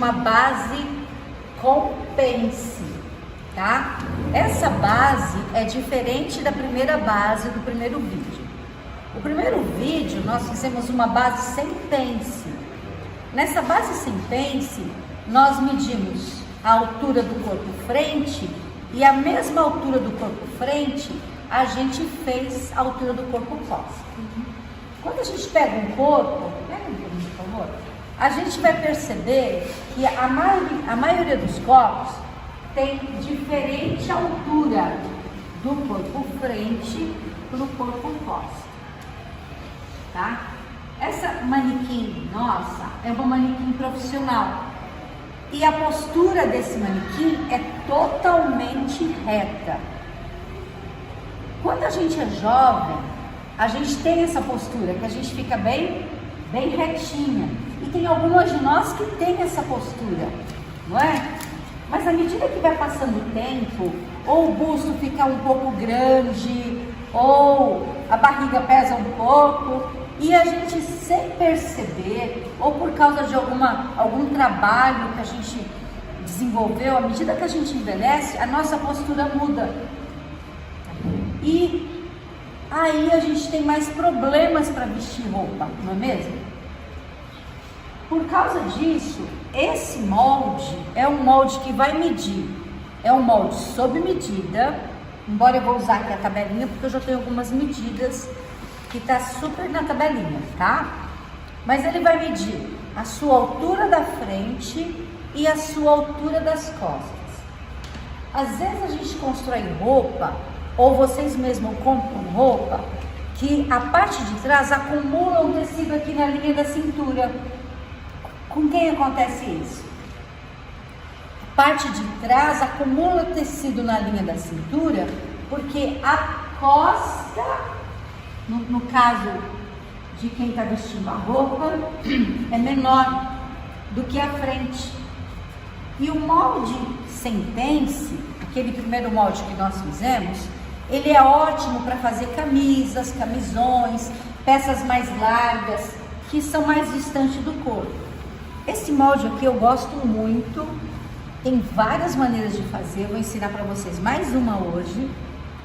uma base Compense, tá? Essa base é diferente da primeira base do primeiro vídeo. O primeiro vídeo nós fizemos uma base Sentense. Nessa base Sentense, nós medimos a altura do corpo frente e a mesma altura do corpo frente a gente fez a altura do corpo costa. Quando a gente pega um corpo, por favor, a gente vai perceber que a maioria dos corpos tem diferente altura do corpo frente para o corpo costa, tá? Essa manequim nossa é uma manequim profissional e a postura desse manequim é totalmente reta. Quando a gente é jovem, a gente tem essa postura que a gente fica bem retinha. E tem algumas de nós que tem essa postura, não é? Mas à medida que vai passando o tempo, ou o busto fica um pouco grande, ou a barriga pesa um pouco, e a gente sem perceber, ou por causa de algum trabalho que a gente desenvolveu, à medida que a gente envelhece, a nossa postura muda. E aí a gente tem mais problemas para vestir roupa, não é mesmo? Por causa disso, esse molde é um molde que vai medir, é um molde sob medida, embora eu vou usar aqui a tabelinha, porque eu já tenho algumas medidas que tá super na tabelinha, tá? Mas ele vai medir a sua altura da frente e a sua altura das costas. Às vezes a gente constrói roupa, ou vocês mesmos compram roupa, que a parte de trás acumula um tecido aqui na linha da cintura. Com quem acontece isso? A parte de trás acumula tecido na linha da cintura, porque a costa, no caso de quem está vestindo a roupa, é menor do que a frente. E o molde Sentense, aquele primeiro molde que nós fizemos, ele é ótimo para fazer camisas, camisões, peças mais largas, que são mais distantes do corpo. Esse molde aqui eu gosto muito, tem várias maneiras de fazer, eu vou ensinar para vocês mais uma hoje.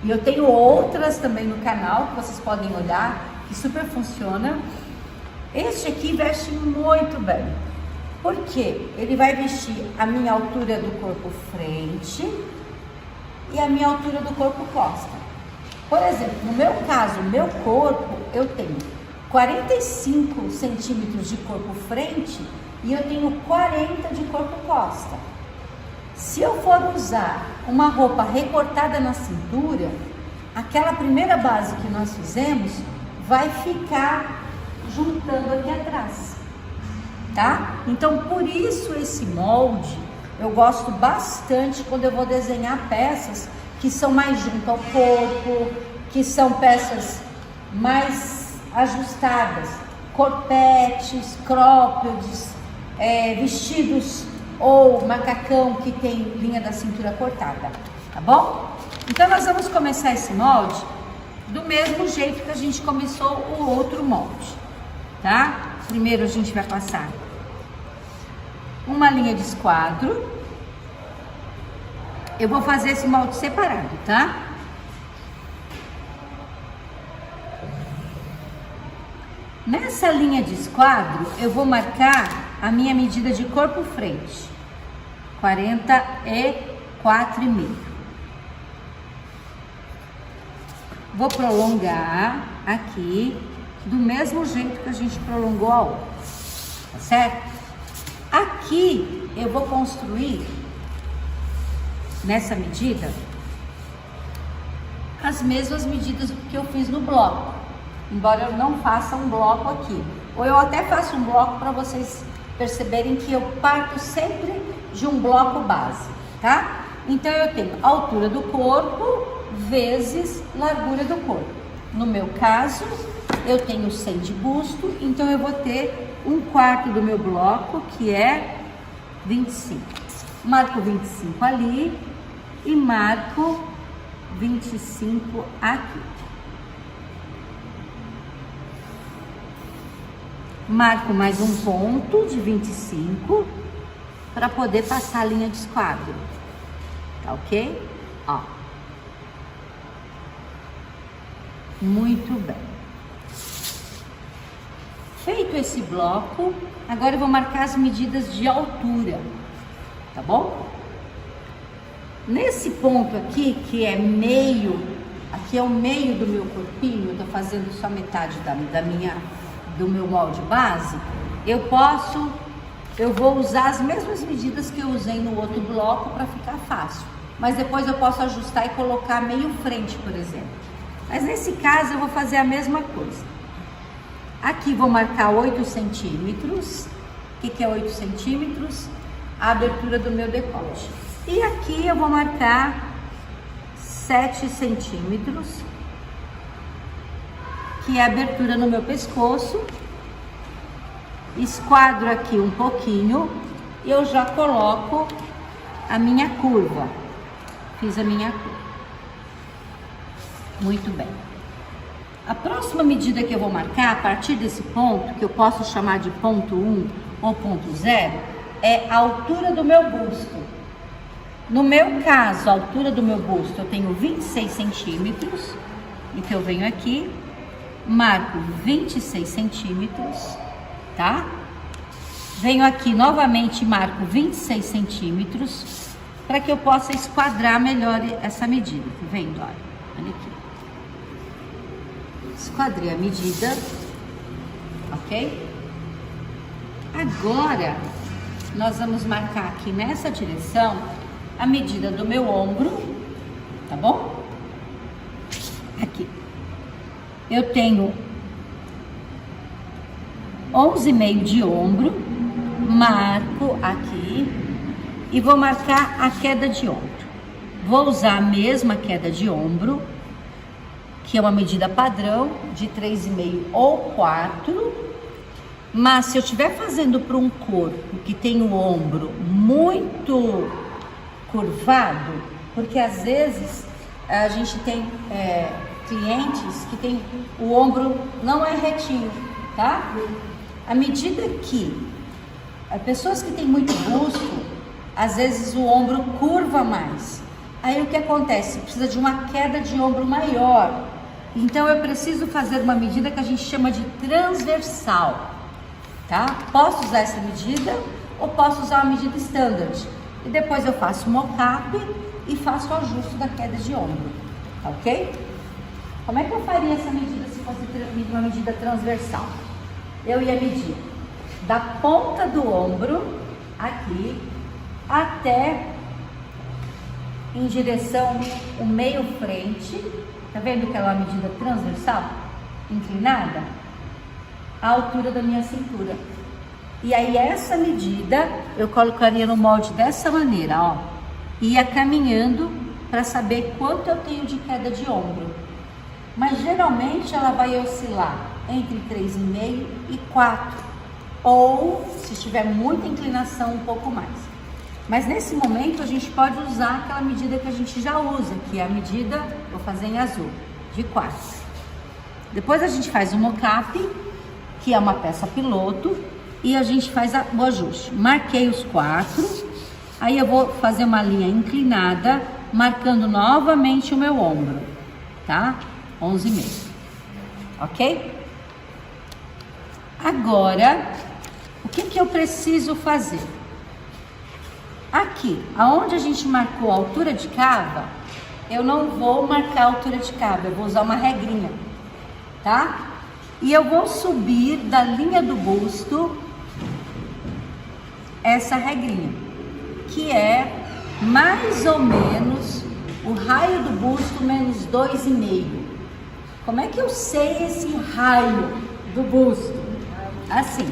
E eu tenho outras também no canal que vocês podem olhar, que super funciona. Este aqui veste muito bem, porque ele vai vestir a minha altura do corpo frente e a minha altura do corpo costa. Por exemplo, no meu caso, meu corpo, eu tenho 45 centímetros de corpo frente e eu tenho 40 de corpo costa. Se eu for usar uma roupa recortada na cintura, aquela primeira base que nós fizemos vai ficar juntando aqui atrás, tá? Então, por isso esse molde eu gosto bastante quando eu vou desenhar peças que são mais junto ao corpo, que são peças mais ajustadas, corpetes, croppeds, vestidos ou macacão que tem linha da cintura cortada, tá bom? Então nós vamos começar esse molde do mesmo jeito que a gente começou o outro molde, tá? Primeiro a gente vai passar uma linha de esquadro. Eu vou fazer esse molde separado, tá? Nessa linha de esquadro, eu vou marcar a minha medida de corpo frente, 44,5. Vou prolongar aqui do mesmo jeito que a gente prolongou a outra, tá certo? Aqui eu vou construir, nessa medida, as mesmas medidas que eu fiz no bloco, embora eu não faça um bloco aqui. Ou eu até faço um bloco para vocês perceberem que eu parto sempre de um bloco base, tá? Então eu tenho altura do corpo vezes largura do corpo. No meu caso, eu tenho 100 de busto, então eu vou ter 1/4 do meu bloco, que é 25. Marco 25 ali e marco 25 aqui. Marco mais um ponto de 25 para poder passar a linha de esquadro. Tá ok? Ó. Muito bem. Feito esse bloco, agora eu vou marcar as medidas de altura, tá bom? Nesse ponto aqui, que é meio, aqui é o meio do meu corpinho, eu tô fazendo só metade do meu molde base, eu vou usar as mesmas medidas que eu usei no outro bloco para ficar fácil. Mas depois eu posso ajustar e colocar meio frente, por exemplo. Mas nesse caso eu vou fazer a mesma coisa. Aqui vou marcar 8 centímetros. O que é 8 centímetros? A abertura do meu decote. E aqui eu vou marcar 7 centímetros, que é a abertura no meu pescoço. Esquadro aqui um pouquinho e eu já coloco a minha curva. Fiz a minha curva. Muito bem. A próxima medida que eu vou marcar, a partir desse ponto, que eu posso chamar de ponto 1 ou ponto 0, é a altura do meu busto. No meu caso, a altura do meu busto, eu tenho 26 centímetros. Então, eu venho aqui, marco 26 centímetros, tá? Venho aqui novamente e marco 26 centímetros, para que eu possa esquadrar melhor essa medida. Tá vendo? Olha aqui. Esquadrei a medida, ok? Agora, nós vamos marcar aqui nessa direção a medida do meu ombro, tá bom? Aqui. Eu tenho 11,5 de ombro, marco aqui e vou marcar a queda de ombro. Vou usar a mesma queda de ombro, que é uma medida padrão de 3,5 ou 4, mas se eu estiver fazendo para um corpo que tem o ombro muito curvado, porque às vezes a gente tem clientes que tem o ombro não é retinho, tá? À medida que as pessoas que têm muito busto, às vezes o ombro curva mais. Aí o que acontece? Precisa de uma queda de ombro maior. Então eu preciso fazer uma medida que a gente chama de transversal, tá? Posso usar essa medida ou posso usar uma medida standard. E depois eu faço o mockup e faço o ajuste da queda de ombro, tá ok? Como é que eu faria essa medida se fosse uma medida transversal? Eu ia medir da ponta do ombro, aqui, até em direção o meio frente. Tá vendo que ela é uma medida transversal? Inclinada? A altura da minha cintura. E aí essa medida eu colocaria no molde dessa maneira, ó. Ia caminhando para saber quanto eu tenho de queda de ombro. Mas geralmente ela vai oscilar entre 3,5 e 4. Ou, se tiver muita inclinação, um pouco mais. Mas nesse momento a gente pode usar aquela medida que a gente já usa, que é a medida, vou fazer em azul, de 4. Depois a gente faz o mockup, que é uma peça piloto, e a gente faz o ajuste. Marquei os 4, aí eu vou fazer uma linha inclinada, marcando novamente o meu ombro, tá? 11,5, ok? Agora, o que eu preciso fazer? Aqui, aonde a gente marcou a altura de cava, eu não vou marcar a altura de cava, eu vou usar uma regrinha, tá? E eu vou subir da linha do busto essa regrinha, que é mais ou menos o raio do busto menos 2,5. Como é que eu sei esse raio do busto? Assim,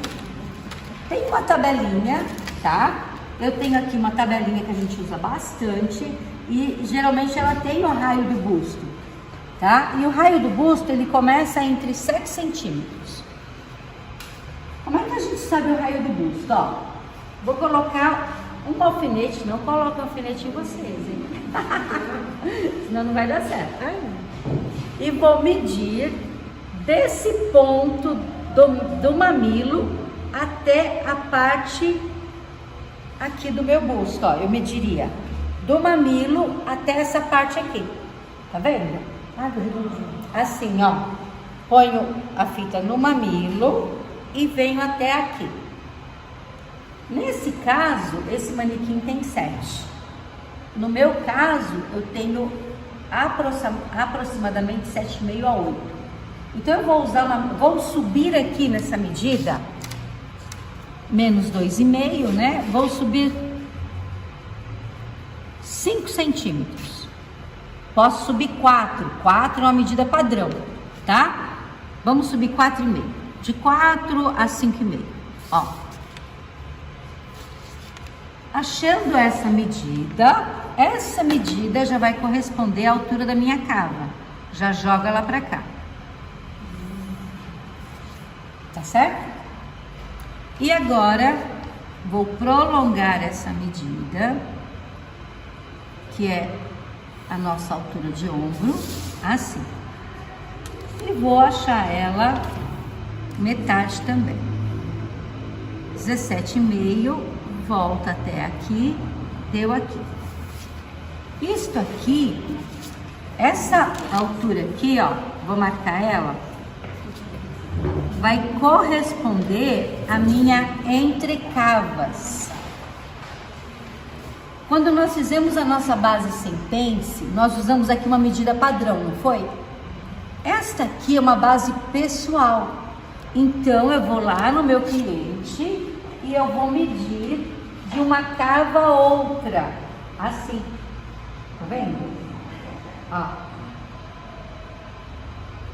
tem uma tabelinha, tá? Eu tenho aqui uma tabelinha que a gente usa bastante e geralmente ela tem o raio do busto, tá? E o raio do busto, ele começa entre 7 centímetros. Como é que a gente sabe o raio do busto? Ó, vou colocar um alfinete, não coloco alfinete em vocês, hein? Senão não vai dar certo. E vou medir desse ponto do mamilo até a parte aqui do meu busto, ó. Eu mediria do mamilo até essa parte aqui. Tá vendo? Assim, ó. Ponho a fita no mamilo e venho até aqui. Nesse caso, esse manequim tem 7. No meu caso, eu tenho aproximadamente 7,5 a 8. Então, eu vou subir aqui nessa medida, menos 2,5, né? Vou subir 5 centímetros. Posso subir 4. 4 é uma medida padrão, tá? Vamos subir 4,5. De 4 a 5,5. Ó. Achando essa medida já vai corresponder à altura da minha cava. Já joga ela pra cá. Tá certo? E agora, vou prolongar essa medida, que é a nossa altura de ombro, assim. E vou achar ela metade também. 17,5, volta até aqui, deu aqui. Isto aqui, essa altura aqui, ó, vou marcar ela, vai corresponder à minha entrecavas. Quando nós fizemos a nossa base sem pence, nós usamos aqui uma medida padrão, não foi? Esta aqui é uma base pessoal. Então, eu vou lá no meu cliente e eu vou medir de uma cava a outra. Assim. Tá vendo? Ó.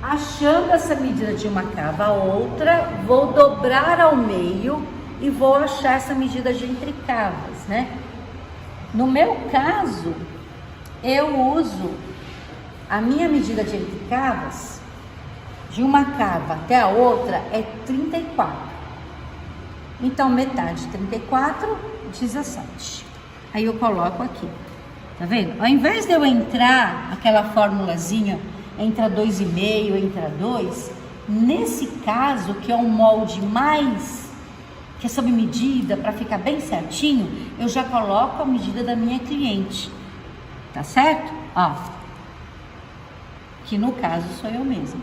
Achando essa medida de uma cava a outra, vou dobrar ao meio e vou achar essa medida de entrecavas, né? No meu caso, eu uso a minha medida de entrecavas, de uma cava até a outra, é 34. Então, metade de 34, 17. Aí eu coloco aqui, tá vendo? Ao invés de eu entrar aquela formulazinha, entra 2,5, entra 2, nesse caso, que é um molde mais, que é sob medida, para ficar bem certinho, eu já coloco a medida da minha cliente, tá certo? Ó, que no caso sou eu mesma,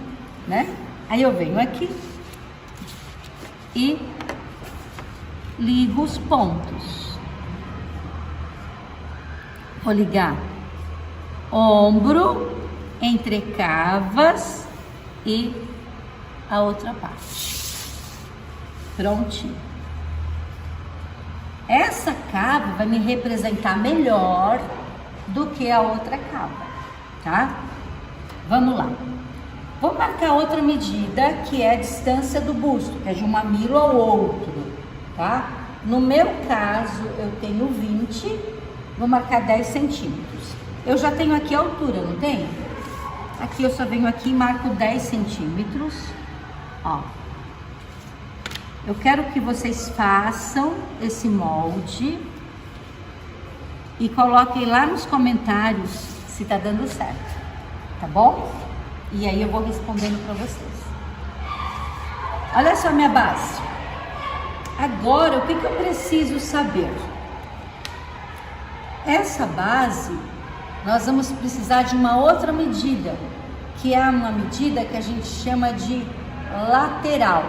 né? Aí eu venho aqui e ligo os pontos. Vou ligar ombro, entrecavas e a outra parte. Prontinho. Essa cava vai me representar melhor do que a outra cava, tá? Vamos lá. Vou marcar outra medida, que é a distância do busto, que é de um mamilo ao outro, tá? No meu caso, eu tenho 20, vou marcar 10 centímetros. Eu já tenho aqui a altura, não tenho? Aqui eu só venho aqui e marco 10 centímetros, ó. Eu quero que vocês façam esse molde e coloquem lá nos comentários se tá dando certo, tá bom? E aí eu vou respondendo para vocês. Olha só a minha base. Agora, o que eu preciso saber? Essa base, nós vamos precisar de uma outra medida, que é uma medida que a gente chama de lateral.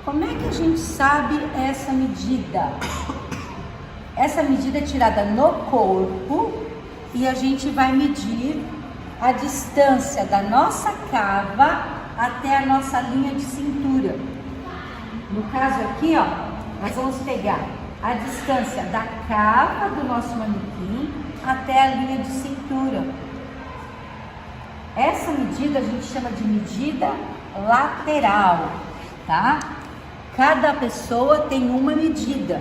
Como é que a gente sabe essa medida? Essa medida é tirada no corpo e a gente vai medir a distância da nossa cava até a nossa linha de cintura. No caso aqui, ó, nós vamos pegar a distância da cava do nosso manequim até a linha de cintura. Essa medida a gente chama de medida lateral, tá? Cada pessoa tem uma medida.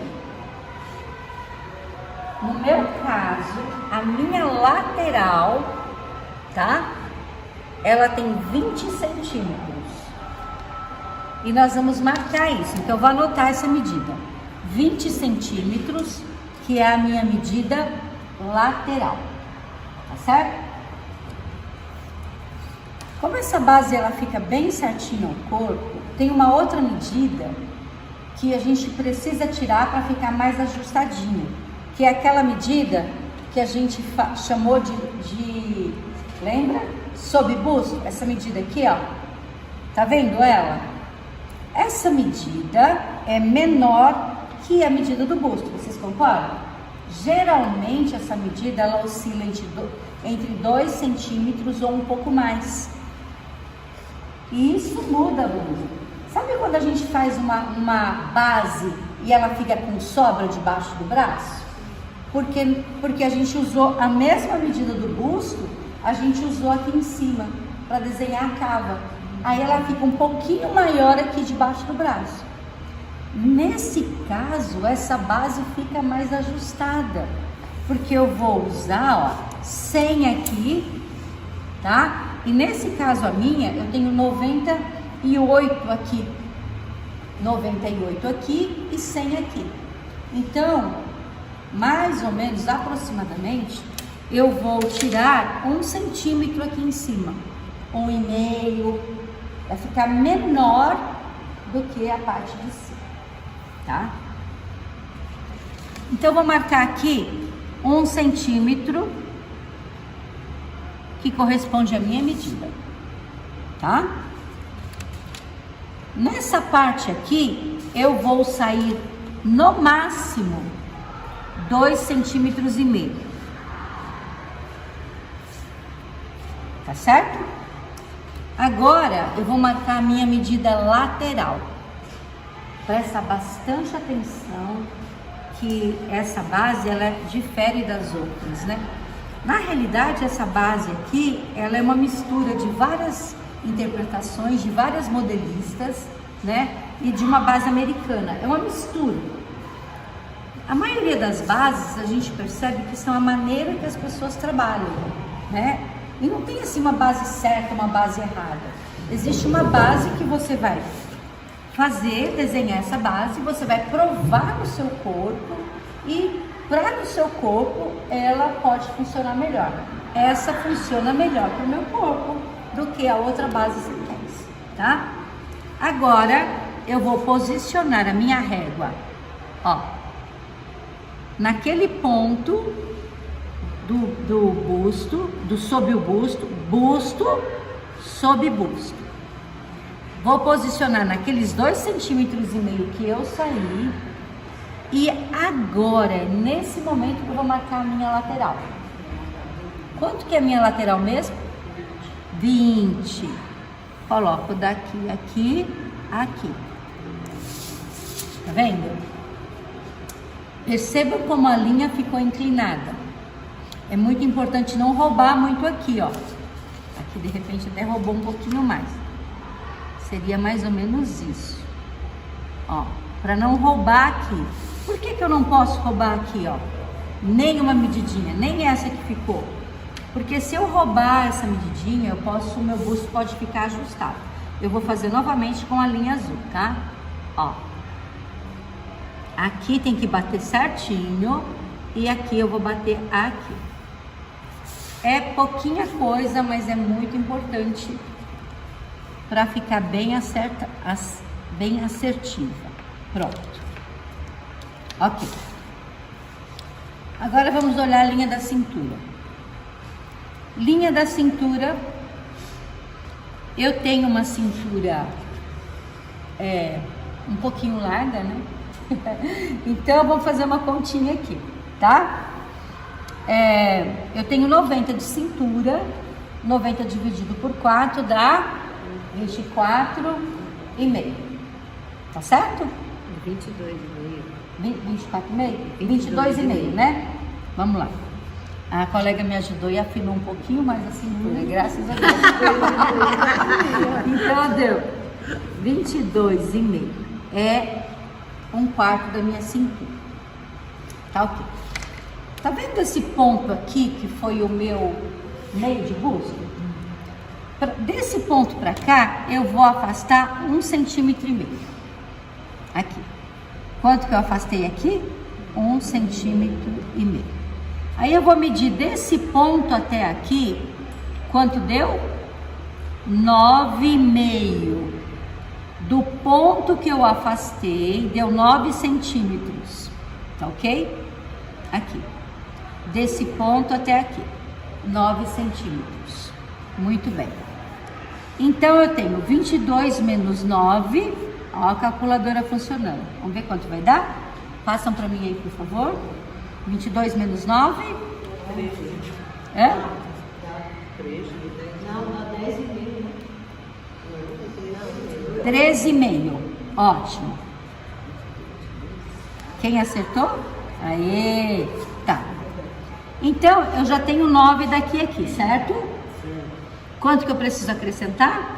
No meu caso, a minha lateral, tá? Ela tem 20 centímetros. E nós vamos marcar isso. Então, eu vou anotar essa medida. 20 centímetros, que é a minha medida lateral. Tá certo? Como essa base ela fica bem certinha ao corpo, tem uma outra medida que a gente precisa tirar para ficar mais ajustadinho, que é aquela medida que a gente chamou de lembra? Sob busto, essa medida aqui, ó, tá vendo ela? Essa medida é menor que a medida do busto, vocês concordam? Geralmente essa medida ela oscila entre 2 centímetros ou um pouco mais. E isso muda, Bruno. Sabe quando a gente faz uma base e ela fica com sobra debaixo do braço? Porque a gente usou a mesma medida do busto, a gente usou aqui em cima para desenhar a cava. Aí ela fica um pouquinho maior aqui debaixo do braço. Nesse caso, essa base fica mais ajustada, porque eu vou usar, ó, 100 aqui, tá? E nesse caso a minha, eu tenho 98 aqui, 98 aqui e 100 aqui. Então, mais ou menos, aproximadamente, eu vou tirar 1 centímetro aqui em cima, 1,5, vai ficar menor do que a parte de cima, tá? Então, eu vou marcar aqui 1 centímetro, que corresponde à minha medida, tá? Nessa parte aqui, eu vou sair no máximo 2,5 centímetros. Tá certo? Agora, eu vou marcar a minha medida lateral. Presta bastante atenção que essa base, ela difere das outras, né? Na realidade, essa base aqui, ela é uma mistura de várias interpretações, de várias modelistas, né? E de uma base americana. É uma mistura. A maioria das bases, a gente percebe que são a maneira que as pessoas trabalham, né? E não tem assim uma base certa, uma base errada. Existe uma base que você vai fazer, desenhar essa base, você vai provar no seu corpo e para o seu corpo ela pode funcionar melhor. Essa funciona melhor para o meu corpo do que a outra base sequência, tá? Agora eu vou posicionar a minha régua, ó, naquele ponto do busto, sob o busto, busto sob busto. Vou posicionar naqueles 2,5 centímetros que eu saí. E agora, nesse momento, eu vou marcar a minha lateral. Quanto que é a minha lateral mesmo? 20. Coloco daqui, aqui, aqui. Tá vendo? Perceba como a linha ficou inclinada. É muito importante não roubar muito aqui, ó. Aqui, de repente, até roubou um pouquinho mais. Seria mais ou menos isso. Ó, para não roubar aqui. Por que eu não posso roubar aqui, ó? Nem uma medidinha, nem essa que ficou. Porque se eu roubar essa medidinha, o meu busto pode ficar ajustado. Eu vou fazer novamente com a linha azul, tá? Ó. Aqui tem que bater certinho e aqui eu vou bater aqui. É pouquinha coisa, mas é muito importante para ficar bem assertiva. Pronto. Ok. Agora vamos olhar a linha da cintura. Linha da cintura, eu tenho uma cintura um pouquinho larga, né? Então, vamos fazer uma continha aqui, tá? Eu tenho 90 de cintura, 90 dividido por 4 dá 24,5, tá certo? 24,5? 22,5, né? Vamos lá. A colega me ajudou e afinou um pouquinho mais a cintura, graças a Deus. Então, deu 22,5. É 1/4 da minha cintura. Tá ok. Tá vendo esse ponto aqui, que foi o meu meio de busto? Desse ponto pra cá, eu vou afastar 1,5 centímetro. Aqui. Quanto que eu afastei aqui? 1,5 centímetro. Aí eu vou medir desse ponto até aqui, quanto deu? 9,5. do ponto que eu afastei, deu 9 centímetros, tá ok? Aqui, desse ponto até aqui, 9 centímetros, muito bem. Então, eu tenho 22 menos 9, ó a calculadora funcionando. Vamos ver quanto vai dar? Passam para mim aí, por favor. 22 menos 9? 13. É? Dá 13, 10. Não, dá 10,5. 13,5. Ótimo. Quem acertou? Aê! Tá. Então, eu já tenho 9 daqui a aqui, certo? Sim. Quanto que eu preciso acrescentar?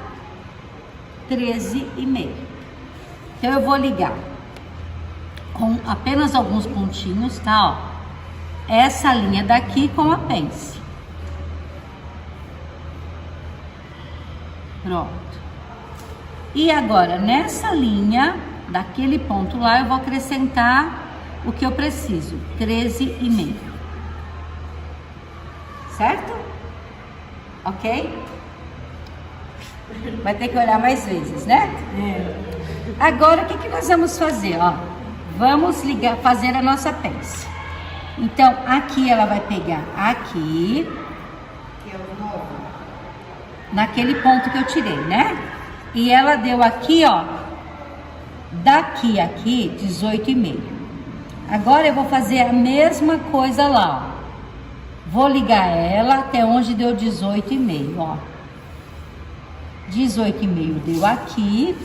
13,5. Então, eu vou ligar com apenas alguns pontinhos, tá? Ó. Essa linha daqui com a pence. Pronto. E agora, nessa linha, daquele ponto lá, eu vou acrescentar o que eu preciso, 13,5. Certo? Ok? Vai ter que olhar mais vezes, né? É. Agora, o que nós vamos fazer, ó? Vamos ligar, fazer a nossa pence. Então, aqui ela vai pegar aqui, Que é o 9. naquele ponto que eu tirei, né? E ela deu aqui, ó, daqui a aqui, 18,5. Agora eu vou fazer a mesma coisa lá, ó. Vou ligar ela até onde deu 18,5, ó. 18,5 deu aqui.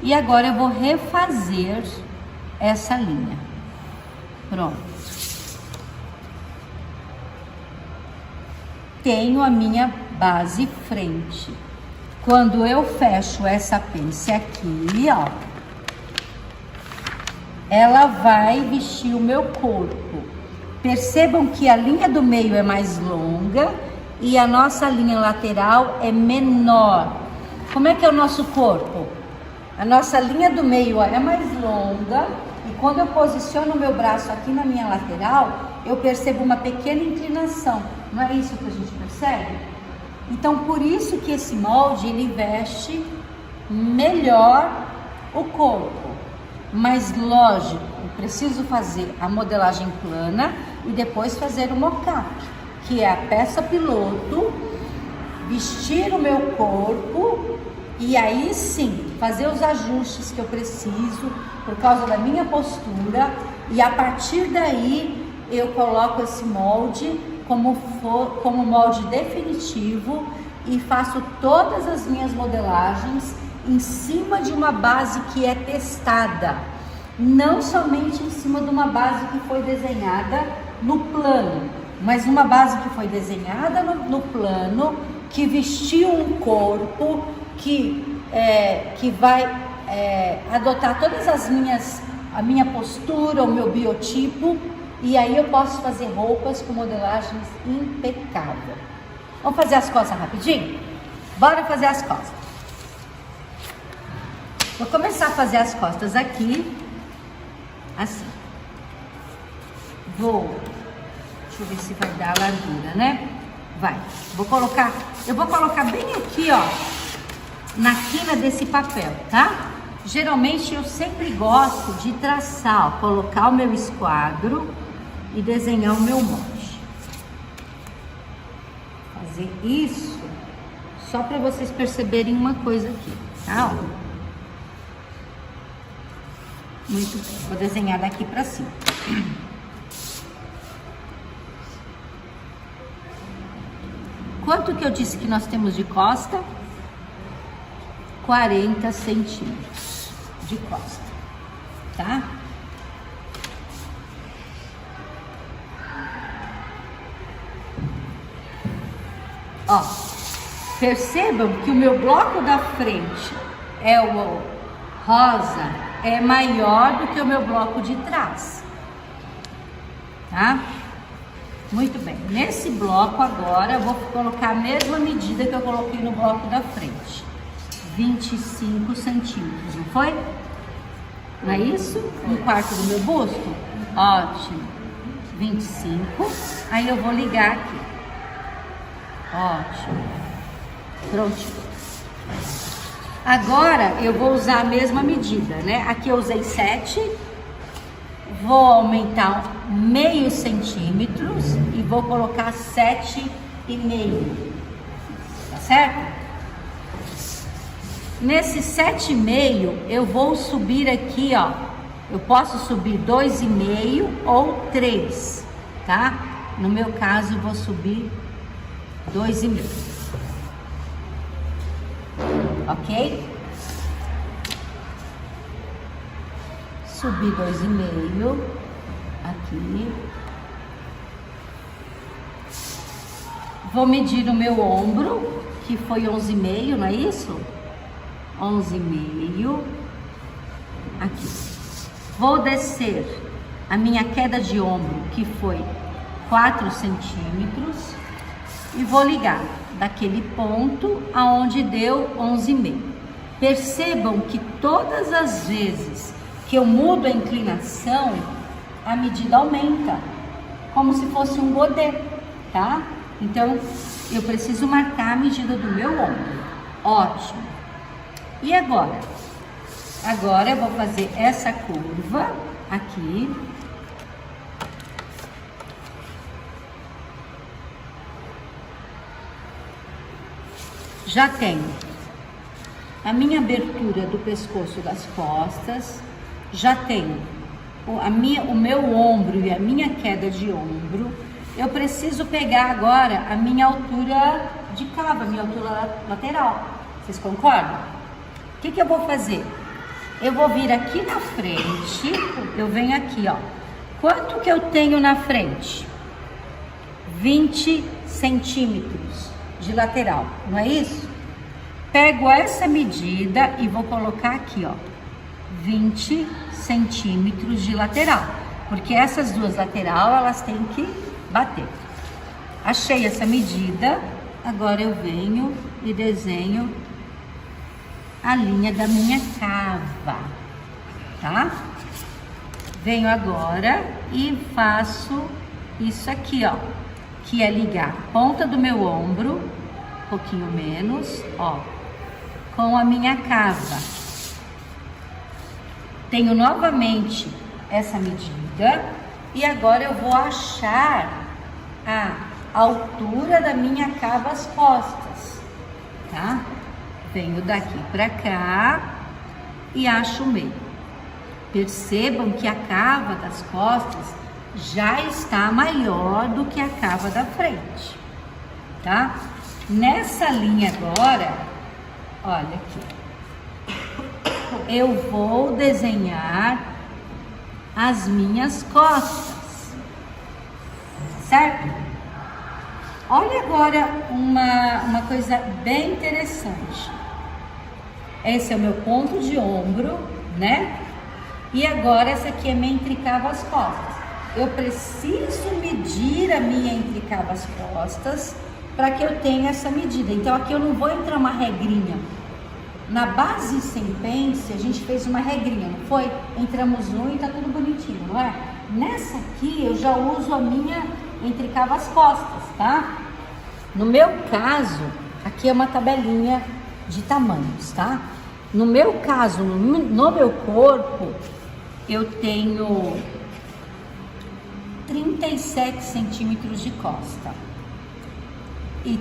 E agora eu vou refazer essa linha. Pronto. Tenho a minha base frente. Quando eu fecho essa pence aqui, ó, ela vai vestir o meu corpo. Percebam que a linha do meio é mais longa e a nossa linha lateral é menor. Como é que é o nosso corpo? A nossa linha do meio, ó, é mais longa e quando eu posiciono o meu braço aqui na minha lateral, eu percebo uma pequena inclinação. Não é isso que a gente percebe? Então, por isso que esse molde, ele veste melhor o corpo. Mas, lógico, eu preciso fazer a modelagem plana e depois fazer o mock-up, que é a peça piloto, vestir o meu corpo e aí sim, fazer os ajustes que eu preciso por causa da minha postura e a partir daí eu coloco esse molde como molde definitivo e faço todas as minhas modelagens em cima de uma base que é testada, não somente em cima de uma base que foi desenhada no plano, mas uma base que foi desenhada no plano, que vestiu um corpo, que vai adotar todas a minha postura, o meu biotipo. E aí eu posso fazer roupas com modelagens impecáveis. Vamos fazer as costas rapidinho? Bora fazer as costas. Vou começar a fazer as costas aqui, assim. Deixa eu ver se vai dar a largura, né? Vai. Eu vou colocar bem aqui, ó, na quina desse papel, tá? Geralmente eu sempre gosto de traçar, ó, colocar o meu esquadro e desenhar o meu molde. Fazer isso só para vocês perceberem uma coisa aqui, tá? Ó. Muito bem, vou desenhar daqui para cima. Quanto que eu disse que nós temos de costa? 40 centímetros de costa, tá? Ó, percebam que o meu bloco da frente é o rosa, é maior do que o meu bloco de trás, tá? Muito bem, nesse bloco agora eu vou colocar a mesma medida que eu coloquei no bloco da frente, 25 centímetros, não foi? Não é isso? 1/4 do meu busto? Ótimo, 25, aí eu vou ligar aqui. Ótimo. Prontinho. Agora eu vou usar a mesma medida, né? Aqui eu usei 7, vou aumentar meio centímetros e vou colocar 7,5, tá certo? Nesse 7,5 eu vou subir aqui, ó, eu posso subir 2,5 ou 3, tá? No meu caso eu vou subir 2,5. Ok? Subi 2,5 aqui. Vou medir o meu ombro, que foi 11,5, não é isso? 11,5 aqui. Vou descer a minha queda de ombro, que foi 4 centímetros, e vou ligar daquele ponto aonde deu 11,5. Percebam que todas as vezes que eu mudo a inclinação, a medida aumenta, como se fosse um godê, tá? Então, eu preciso marcar a medida do meu ombro. Ótimo. E agora? Agora eu vou fazer essa curva aqui. Já tenho a minha abertura do pescoço das costas, já tenho o meu ombro e a minha queda de ombro. Eu preciso pegar agora a minha altura de cava, a minha altura lateral. Vocês concordam? O que eu vou fazer? Eu vou vir aqui na frente, eu venho aqui, ó. Quanto que eu tenho na frente? 20 centímetros de lateral, não é isso? Pego essa medida e vou colocar aqui, ó, 20 centímetros de lateral, porque essas duas lateral, elas têm que bater. Achei essa medida, agora eu venho e desenho a linha da minha cava, tá? Venho agora e faço isso aqui, ó, que é ligar a ponta do meu ombro, um pouquinho menos, ó, com a minha cava. Tenho novamente essa medida e agora eu vou achar a altura da minha cava às costas, tá? Venho daqui pra cá e acho o meio. Percebam que a cava das costas já está maior do que a cava da frente, tá? Nessa linha agora, olha aqui, eu vou desenhar as minhas costas, certo? Olha agora uma coisa bem interessante. Esse é o meu ponto de ombro, né? E agora essa aqui é minha entrecava as costas. Eu preciso medir a minha entrecava as costas para que eu tenha essa medida. Então aqui eu não vou entrar uma regrinha. Na base sem pence, a gente fez uma regrinha, não foi? Entramos um e tá tudo bonitinho, não é? Nessa aqui eu já uso a minha entrecava as costas, tá? No meu caso, aqui é uma tabelinha de tamanhos, tá? No meu caso, no meu corpo, eu tenho 37 centímetros de costa. E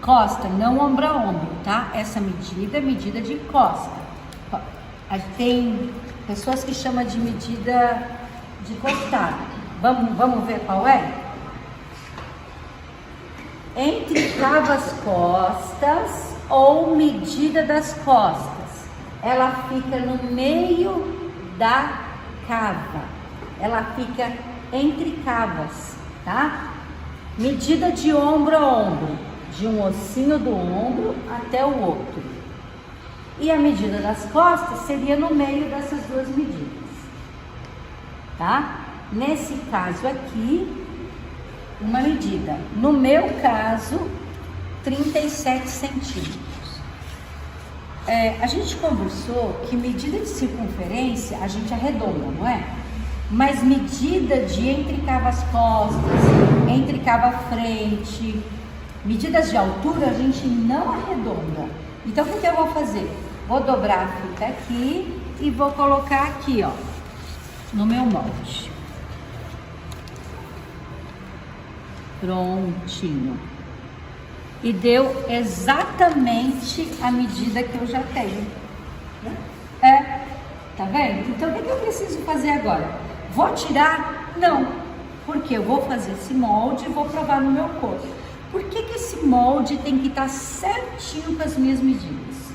costa, não ombro a ombro, tá? Essa medida é medida de costa. Tem pessoas que chamam de medida de costado. Vamos ver qual é? Entrecava as costas ou medida das costas. Ela fica no meio da cava. Ela fica entre cavas, tá? Medida de ombro a ombro, de um ossinho do ombro até o outro. E a medida das costas seria no meio dessas duas medidas, tá? Nesse caso aqui, uma medida. No meu caso, 37 centímetros. A gente conversou que medida de circunferência a gente arredonda, não é? Mas medida de entrecava as costas, entrecava a frente, medidas de altura a gente não arredonda. Então o que eu vou fazer? Vou dobrar a fita aqui e vou colocar aqui, ó, no meu molde. Prontinho. E deu exatamente a medida que eu já tenho. Tá vendo? Então, o que eu preciso fazer agora? Vou tirar? Não. Porque eu vou fazer esse molde e vou provar no meu corpo. Por que esse molde tem que estar certinho com as minhas medidas?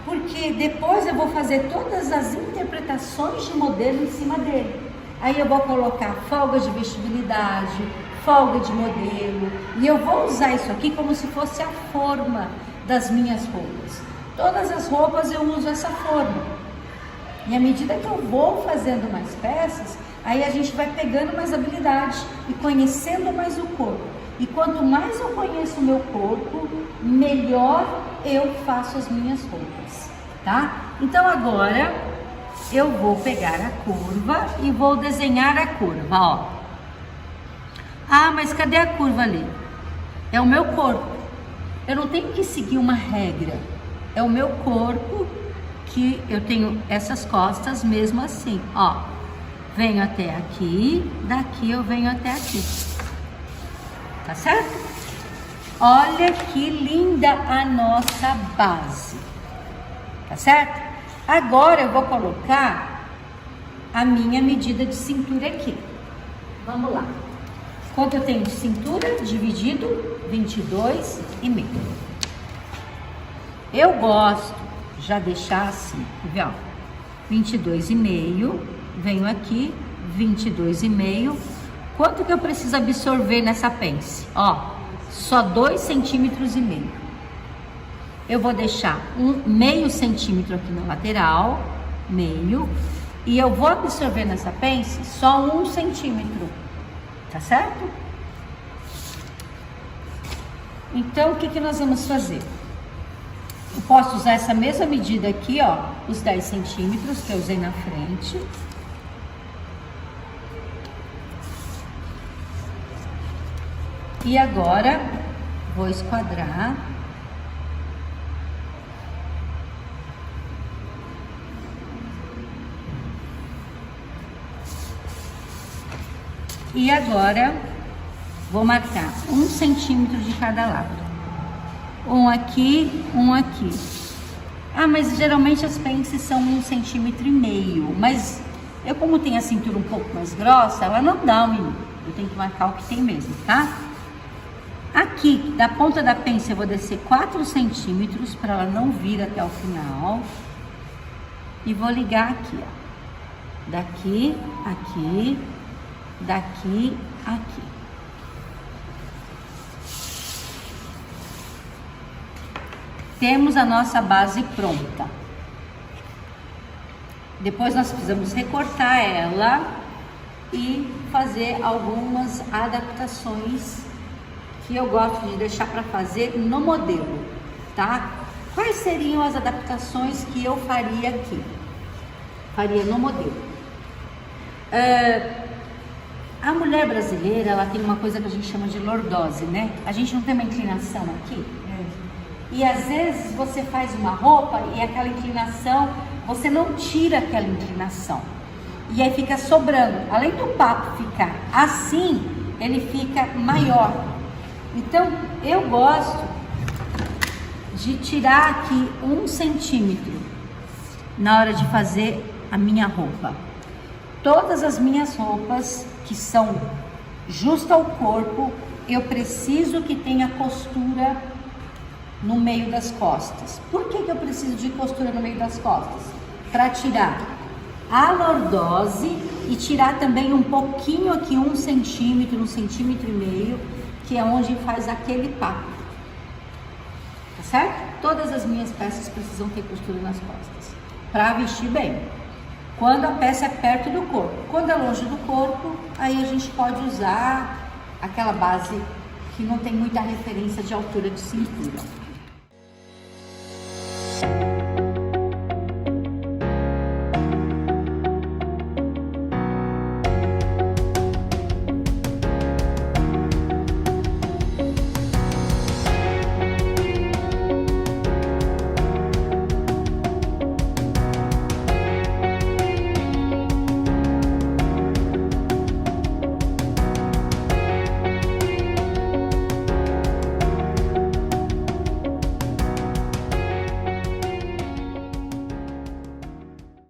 Porque depois eu vou fazer todas as interpretações de modelo em cima dele. Aí eu vou colocar folga de vestibilidade, folga de modelo, e eu vou usar isso aqui como se fosse a forma das minhas roupas. Todas as roupas eu uso essa forma. E à medida que eu vou fazendo mais peças, aí a gente vai pegando mais habilidade e conhecendo mais o corpo. E quanto mais eu conheço o meu corpo, melhor eu faço as minhas roupas, tá? Então agora eu vou pegar a curva e vou desenhar a curva, ó. Ah, mas cadê a curva ali? É o meu corpo. Eu não tenho que seguir uma regra. É o meu corpo que eu tenho essas costas mesmo assim, ó. Venho até aqui, daqui eu venho até aqui. Tá certo? Olha que linda a nossa base. Tá certo? Agora eu vou colocar a minha medida de cintura aqui. Vamos lá. Quanto eu tenho de cintura? Dividido 22,5. Eu gosto já deixar assim, quer ver, ó? 22,5. Venho aqui, 22,5. Quanto que eu preciso absorver nessa pence? Ó, só 2,5 centímetros. Eu vou deixar meio centímetro aqui na lateral, meio, e eu vou absorver nessa pence só 1 centímetro, tá certo? Então, o que nós vamos fazer? Eu posso usar essa mesma medida aqui, ó, os 10 centímetros que eu usei na frente. E agora, vou esquadrar. E agora, vou marcar 1 centímetro de cada lado. Um aqui, um aqui. Ah, mas geralmente as pences são 1,5 centímetros. Mas eu, como tenho a cintura um pouco mais grossa, ela não dá 1 milímetro. Eu tenho que marcar o que tem mesmo, tá? Aqui, da ponta da pence, eu vou descer 4 centímetros para ela não vir até o final. E vou ligar aqui, ó. Daqui, aqui, daqui, aqui. Temos a nossa base pronta. Depois nós precisamos recortar ela e fazer algumas adaptações que eu gosto de deixar para fazer no modelo, tá? Quais seriam as adaptações que eu faria aqui? Faria no modelo. A mulher brasileira, ela tem uma coisa que a gente chama de lordose, né? A gente não tem uma inclinação aqui. E às vezes você faz uma roupa e aquela inclinação, você não tira aquela inclinação. E aí fica sobrando. Além do papo ficar assim, ele fica maior. Então, eu gosto de tirar aqui 1 centímetro na hora de fazer a minha roupa. Todas as minhas roupas que são justas ao corpo, eu preciso que tenha costura no meio das costas. Por que eu preciso de costura no meio das costas? Para tirar a lordose e tirar também um pouquinho aqui, 1 centímetro, 1,5 centímetros, que é onde faz aquele papo. Tá certo? Todas as minhas peças precisam ter costura nas costas para vestir bem. Quando a peça é perto do corpo. Quando é longe do corpo, aí a gente pode usar aquela base que não tem muita referência de altura de cintura.